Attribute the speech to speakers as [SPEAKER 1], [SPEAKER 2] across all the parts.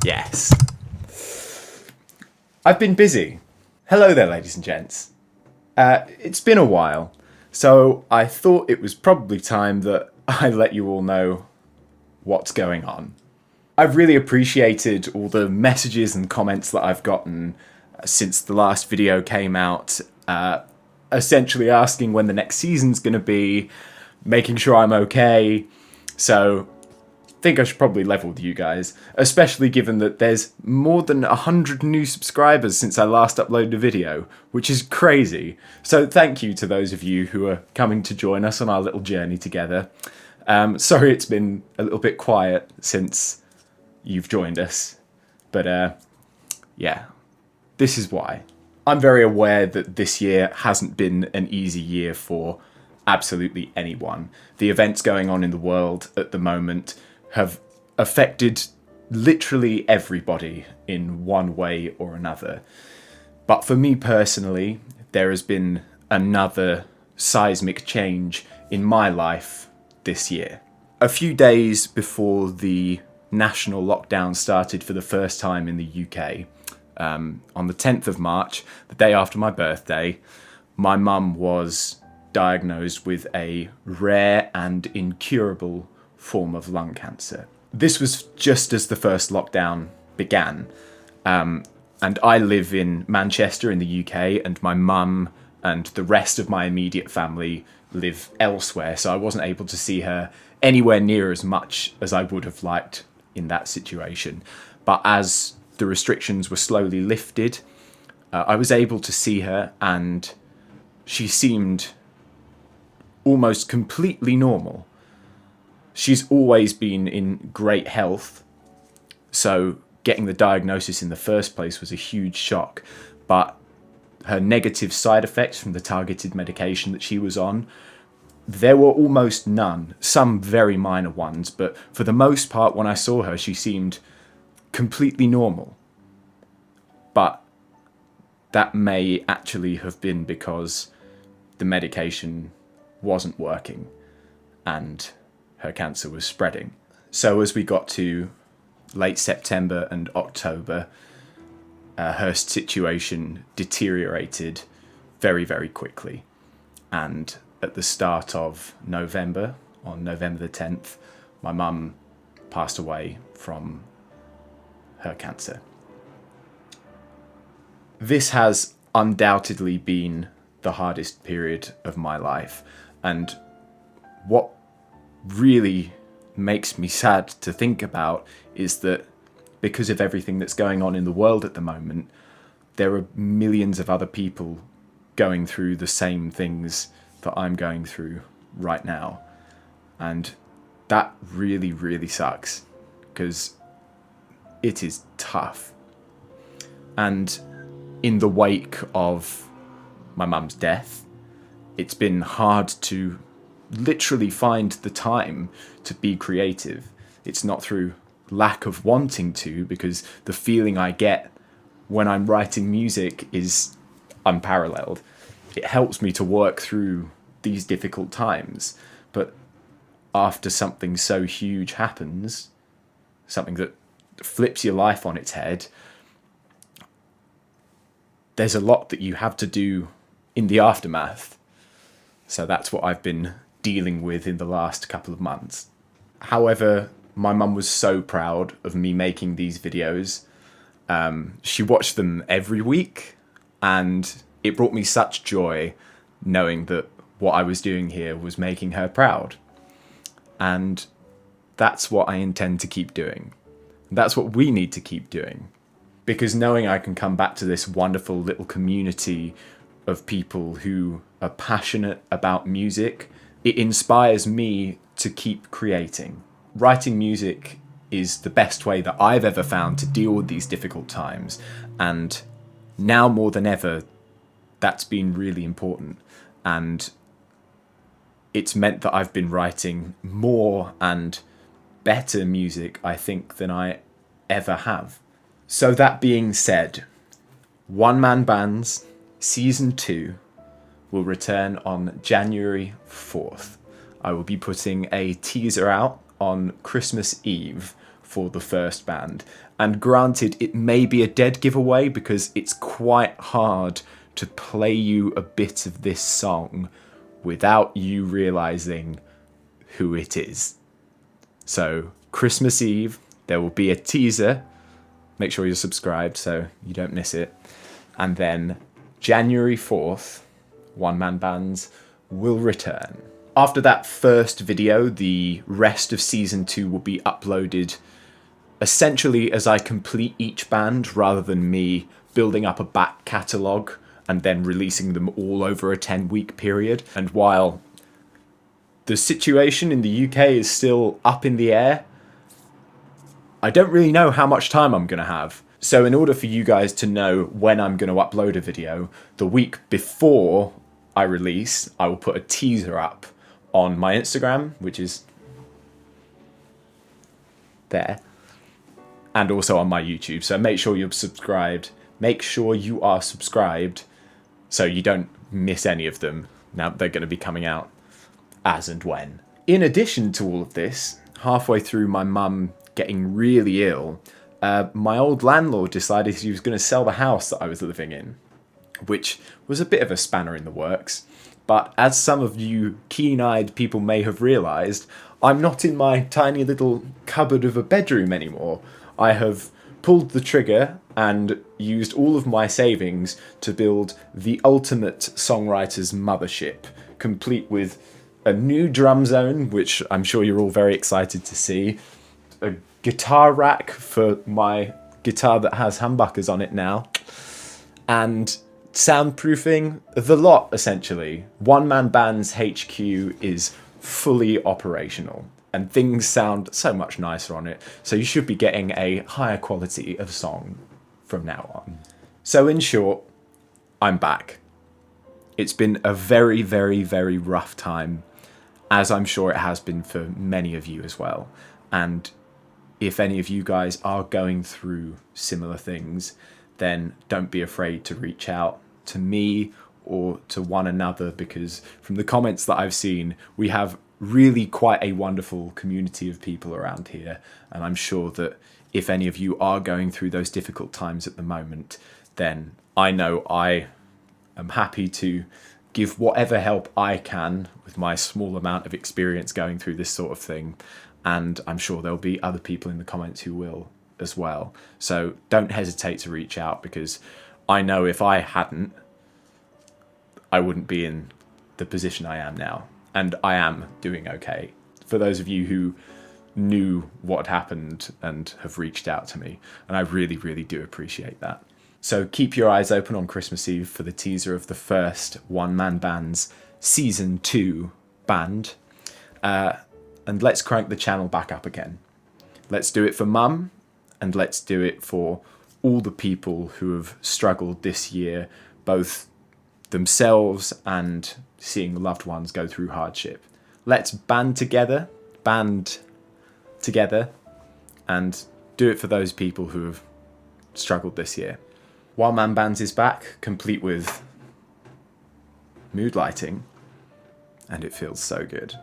[SPEAKER 1] Yes. I've been busy. Hello there, ladies and gents. It's been a while, so I thought it was probably time that I let you all know what's going on. I've really appreciated all the messages and comments that I've gotten since the last video came out, essentially asking when the next season's going to be, making sure I'm okay. So I think I should probably level with you guys, especially given that there's more than 100 new subscribers since I last uploaded a video, which is crazy. So thank you to those of you who are coming to join us on our little journey together. Sorry it's been a little bit quiet since you've joined us, but yeah, this is why. I'm very aware that this year hasn't been an easy year for absolutely anyone. The events going on in the world at the moment have affected literally everybody in one way or another. But for me personally, there has been another seismic change in my life this year. A few days before the national lockdown started for the first time in the UK, on the 10th of March, the day after my birthday, my mum was diagnosed with a rare and incurable form of lung cancer. This was just as the first lockdown began. And I live in Manchester in the UK, and my mum and the rest of my immediate family live elsewhere, so I wasn't able to see her anywhere near as much as I would have liked in that situation. But as the restrictions were slowly lifted, I was able to see her, and she seemed almost completely normal. She's always been in great health, so getting the diagnosis in the first place was a huge shock, but her negative side effects from the targeted medication that she was on, there were almost none, some very minor ones, but for the most part when I saw her she seemed completely normal. But that may actually have been because the medication wasn't working and her cancer was spreading. So as we got to late September and October, her situation deteriorated very, very quickly. And at the start of November, on November the 10th, my mum passed away from her cancer. This has undoubtedly been the hardest period of my life, and what really makes me sad to think about is that because of everything that's going on in the world at the moment, there are millions of other people going through the same things that I'm going through right now. And that really, really sucks, because it is tough. And in the wake of my mum's death, it's been hard to literally find the time to be creative. It's not through lack of wanting to, because the feeling I get when I'm writing music is unparalleled. It helps me to work through these difficult times. But after something so huge happens, something that flips your life on its head, there's a lot that you have to do in the aftermath. So that's what I've been dealing with in the last couple of months. However, my mum was so proud of me making these videos. She watched them every week, and it brought me such joy knowing that what I was doing here was making her proud. And that's what I intend to keep doing. That's what we need to keep doing. Because knowing I can come back to this wonderful little community of people who are passionate about music, it inspires me to keep creating. Writing music is the best way that I've ever found to deal with these difficult times. And now more than ever, that's been really important. And it's meant that I've been writing more and better music, I think, than I ever have. So that being said, One Man Bands Season 2 will return on January 4th. I will be putting a teaser out on Christmas Eve for the first band. And granted, it may be a dead giveaway because it's quite hard to play you a bit of this song without you realizing who it is. So Christmas Eve, there will be a teaser. Make sure you're subscribed so you don't miss it. And then January 4th, One Man Bands will return. After that first video, the rest of season 2 will be uploaded essentially as I complete each band rather than me building up a back catalogue and then releasing them all over a 10-week period. And while the situation in the UK is still up in the air, I don't really know how much time I'm going to have. So in order for you guys to know when I'm going to upload a video, the week before I release, I will put a teaser up on my Instagram, which is there, and also on my YouTube. So make sure you're subscribed. Make sure you are subscribed so you don't miss any of them. Now they're going to be coming out as and when. In addition to all of this, halfway through my mum getting really ill, my old landlord decided he was going to sell the house that I was living in, which was a bit of a spanner in the works. But as some of you keen-eyed people may have realised, I'm not in my tiny little cupboard of a bedroom anymore. I have pulled the trigger and used all of my savings to build the ultimate songwriter's mothership, complete with a new drum zone, which I'm sure you're all very excited to see, a guitar rack for my guitar that has humbuckers on it now, and soundproofing, the lot essentially. One Man Band's HQ is fully operational and things sound so much nicer on it, so you should be getting a higher quality of song from now on. So in short, I'm back. It's been a very, very, very rough time, as I'm sure it has been for many of you as well. And if any of you guys are going through similar things, then don't be afraid to reach out to me or to one another, because from the comments that I've seen, we have really quite a wonderful community of people around here. And I'm sure that if any of you are going through those difficult times at the moment, then I know I am happy to give whatever help I can with my small amount of experience going through this sort of thing. And I'm sure there'll be other people in the comments who will as well. So don't hesitate to reach out, because I know if I hadn't, I wouldn't be in the position I am now. And I am doing okay. For those of you who knew what happened and have reached out to me, and I really, really do appreciate that. So keep your eyes open on Christmas Eve for the teaser of the first One Man Band's Season 2 band. And let's crank the channel back up again. Let's do it for Mum, and let's do it for all the people who have struggled this year, both themselves and seeing loved ones go through hardship. Let's band together, and do it for those people who have struggled this year. One Man Bands is back, complete with mood lighting, and it feels so good.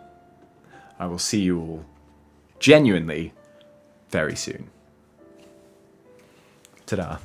[SPEAKER 1] I will see you all genuinely very soon. Ta-da.